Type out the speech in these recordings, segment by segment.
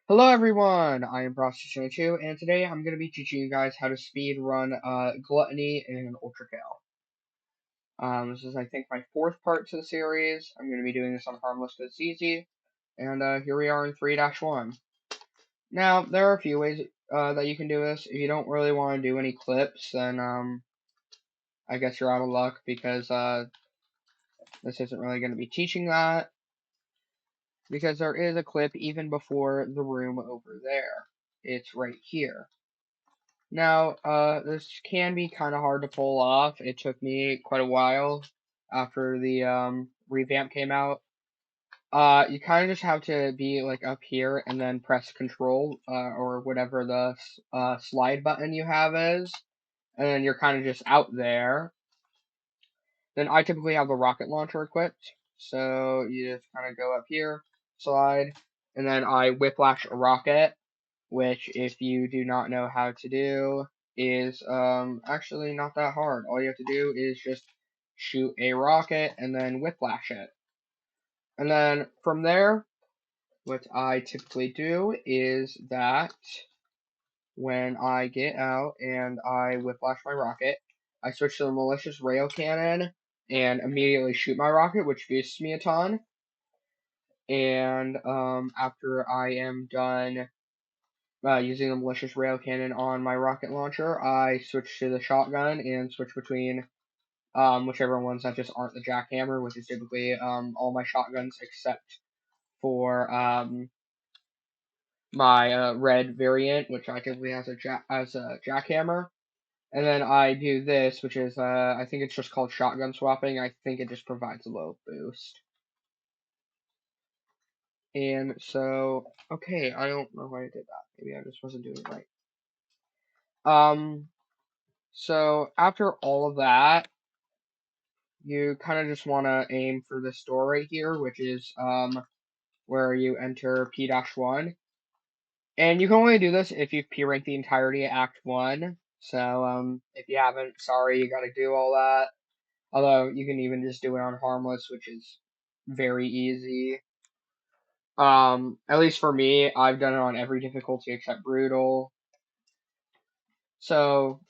Hello everyone, I am Prostitution2, and today I'm going to be teaching you guys how to speed run Gluttony and ULTRAKILL. This is, I think, my fourth part to the series. I'm going to be doing this on Harmless because it's easy, and here we are in 3-1. Now, there are a few ways that you can do this. If you don't really want to do any clips, then I guess you're out of luck because this isn't really going to be teaching that, because there is a clip even before the room over there. It's right here. Now, this can be kind of hard to pull off. It took me quite a while after the revamp came out. You kind of just have to be like up here and then press Control or whatever the slide button you have is, and then you're kind of just out there. Then I typically have the rocket launcher equipped, so you just kind of go up here, slide, and then I whiplash a rocket, which, if you do not know how to do, is actually not that hard. All you have to do is just shoot a rocket and then whiplash it. And then from there, what I typically do is that when I get out and I whiplash my rocket, I switch to the malicious rail cannon and immediately shoot my rocket, which boosts me a ton. And after I am done using the malicious rail cannon on my rocket launcher, I switch to the shotgun and switch between whichever ones that just aren't the jackhammer, which is typically all my shotguns except for my red variant, which I typically has a jackhammer. And then I do this, which is I think it's just called shotgun swapping. I think it just provides a low boost. And so, okay, I don't know why I did that. Maybe I just wasn't doing it right. So after all of that, you kind of just want to aim for this door right here, which is where you enter P-1. And you can only do this if you've P-ranked the entirety of Act 1. So if you haven't, sorry, you gotta do all that. Although you can even just do it on Harmless, which is very easy. At least for me, I've done it on every difficulty except Brutal. So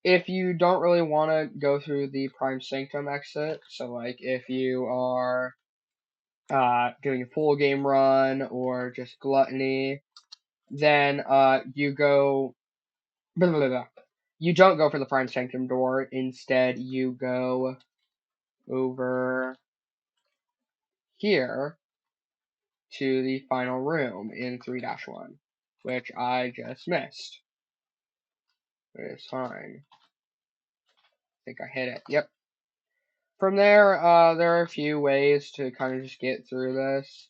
if you don't really want to go through the Prime Sanctum exit, so like if you are doing a full game run or just Gluttony, then you go. Blah, blah, blah. You don't go for the Prime Sanctum door. Instead, you go over here to the final room in 3-1, which I just missed. But it's fine. I think I hit it. Yep. From there, there are a few ways to kind of just get through this.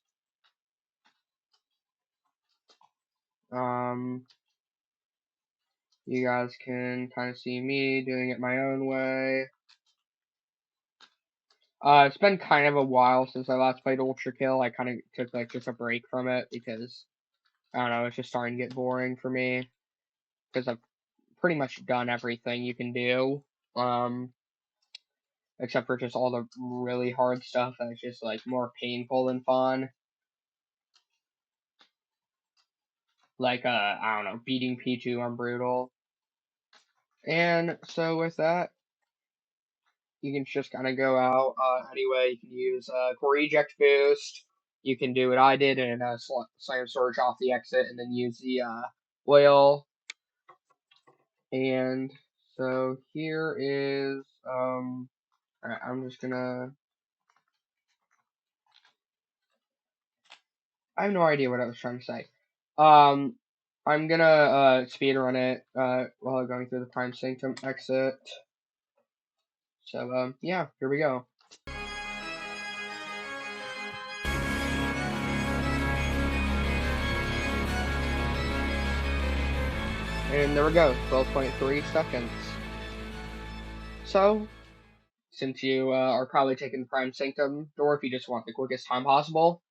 You guys can kind of see me doing it my own way. It's been kind of a while since I last played ULTRAKILL. I kind of took like just a break from it because, I don't know, it's just starting to get boring for me. Because I've pretty much done everything you can do. Except for just all the really hard stuff that's just like more painful than fun. Like, I don't know, beating P2 on Brutal. And so with that, you can just kind of go out anyway. You can use Core Eject Boost. You can do what I did and slam Surge off the exit and then use the oil. And so here is, alright, I'm just gonna, I have no idea what I was trying to say. I'm gonna speedrun it while going through the Prime Sanctum exit. So, yeah, here we go. And there we go, 12.3 seconds. So, since you are probably taking the Prime Sanctum door if you just want the quickest time possible,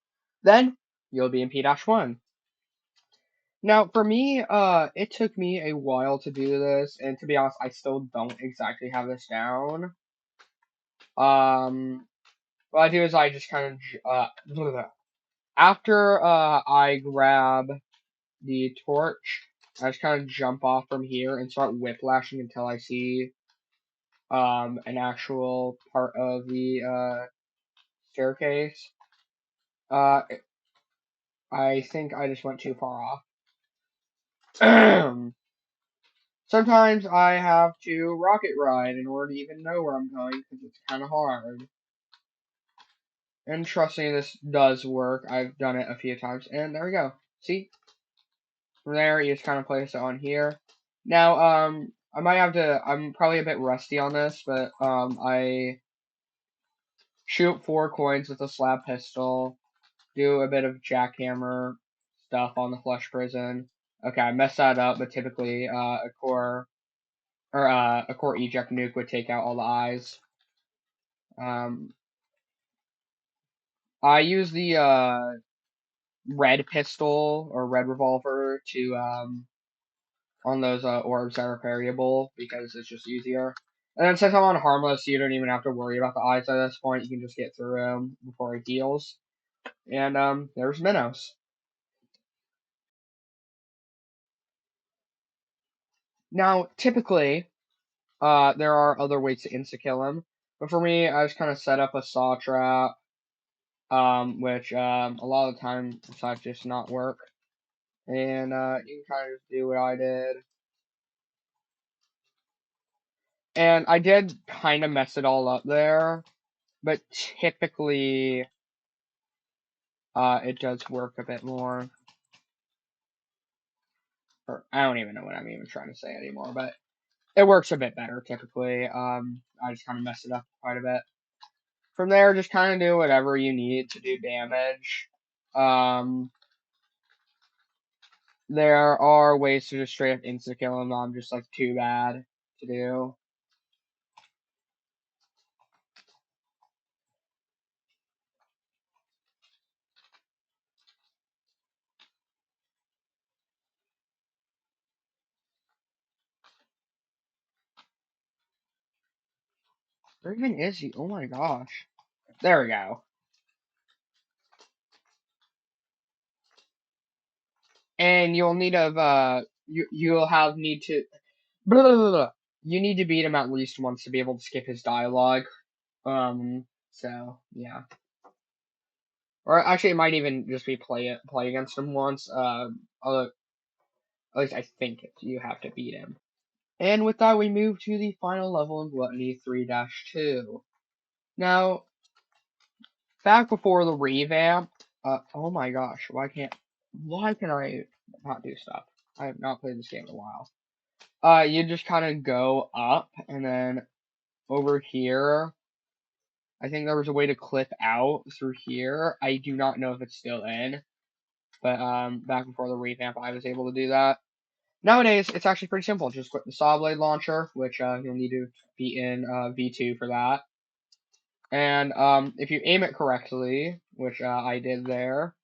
then you'll be in P-1. Now, for me, it took me a while to do this, and to be honest, I still don't exactly have this down. What I do is I just kind of, After I grab the torch, I just kind of jump off from here and start whiplashing until I see an actual part of the staircase. I think I just went too far off. Sometimes I have to rocket ride in order to even know where I'm going because it's kind of hard. And trust me, this does work. I've done it a few times. And there we go. See? From there, you just kind of place it on here. Now, I might have to, I'm probably a bit rusty on this, but, I shoot 4 coins with a slab pistol, do a bit of jackhammer stuff on the flesh prison. Okay, I messed that up, but typically, a core eject nuke would take out all the eyes. I use the, red pistol or red revolver to on those orbs that are variable because it's just easier. And then since I'm on harmless, you don't even have to worry about the eyes at this point. You can just get through him before he heals. And there's Minos. Now, typically, there are other ways to insta-kill him, but for me, I just kind of set up a saw trap, which a lot of the time decides just not work. And you can kind of just do what I did. And I did kind of mess it all up there, but typically, it does work a bit more. Or I don't even know what I'm even trying to say anymore, but it works a bit better typically. I just kind of mess it up quite a bit. From there, just kind of do whatever you need to do damage. There are ways to just straight up insta-kill him. I'm just like too bad to do. Where even is he? Oh my gosh. There we go. And you'll need to you'll have need to blah, blah, blah, blah. You need to beat him at least once to be able to skip his dialogue. So yeah. Or actually, it might even just be play against him once. At least I think you have to beat him. And with that, we move to the final level in Gluttony 3-2. Now, back before the revamp, oh my gosh, why can I not do stuff? I have not played this game in a while. You just kind of go up, and then over here, I think there was a way to clip out through here. I do not know if it's still in, but back before the revamp, I was able to do that. Nowadays, it's actually pretty simple. Just click the saw blade launcher, which you'll need to be in V2 for that. And if you aim it correctly, which I did there,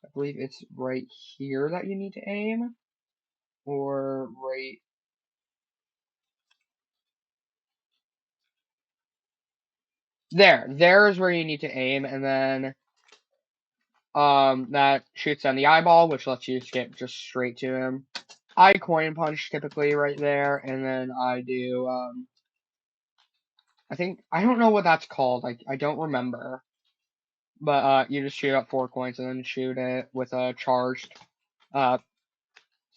I believe it's right here that you need to aim, or right. There is where you need to aim, and then that shoots on the eyeball, which lets you skip just straight to him. I coin punch typically right there, and then I do I don't know what that's called. I don't remember. But you just shoot up 4 coins and then shoot it with a charged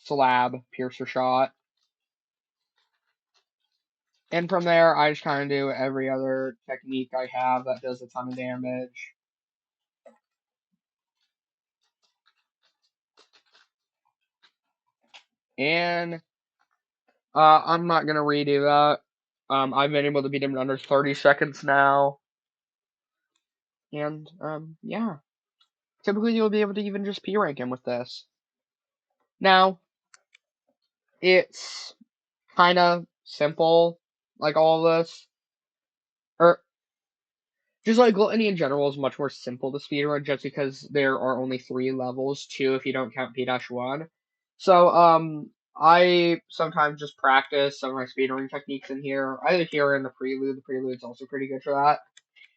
slab piercer shot. And from there, I just kind of do every other technique I have that does a ton of damage. And I'm not going to redo that. I've been able to beat him in under 30 seconds now. And, yeah. Typically, you'll be able to even just P-rank him with this. Now, it's kind of simple, like all of this. Or, just like Gluttony in general is much more simple to speedrun just because there are only 3 levels, 2 if you don't count P-1. So, I sometimes just practice some of my speedrunning techniques in here, either here or in the prelude. The prelude's also pretty good for that.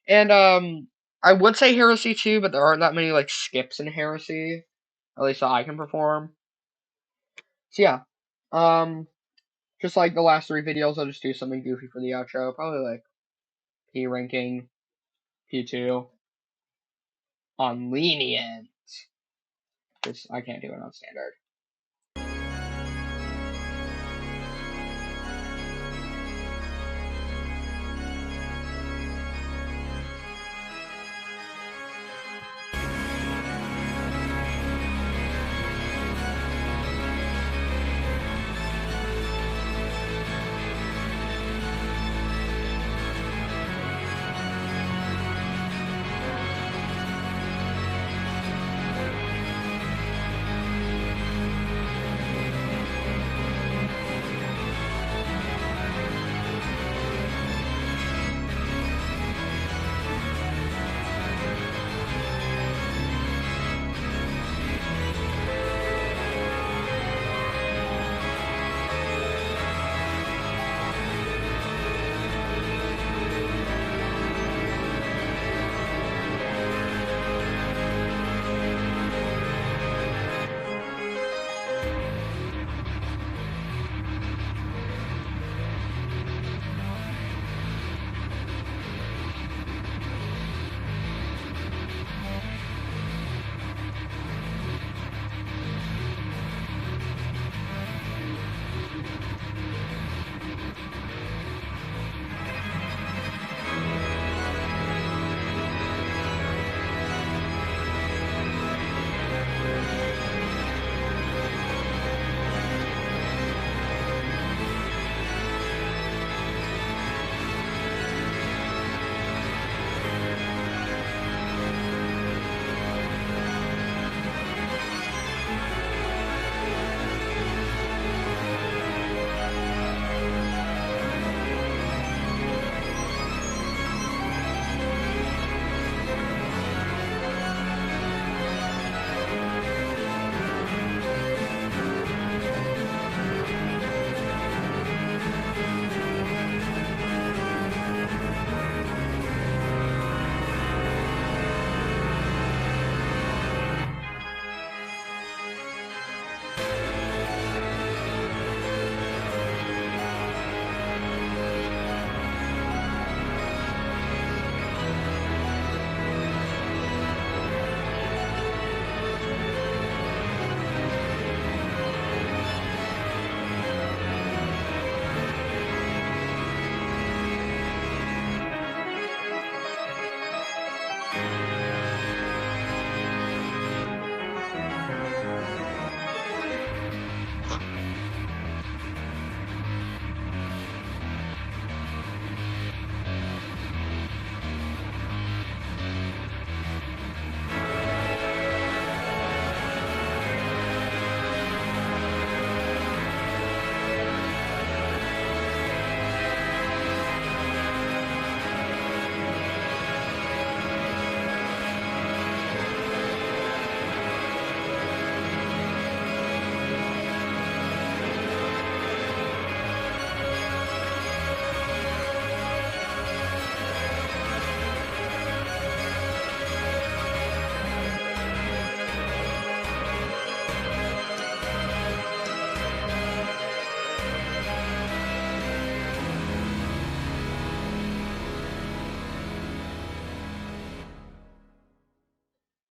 And, I would say Heresy 2, but there aren't that many, like, skips in Heresy. At least that I can perform. So, yeah. Just like the last 3 videos, I'll just do something goofy for the outro. Probably, like, P ranking, P2, on lenient. Because I can't do it on standard.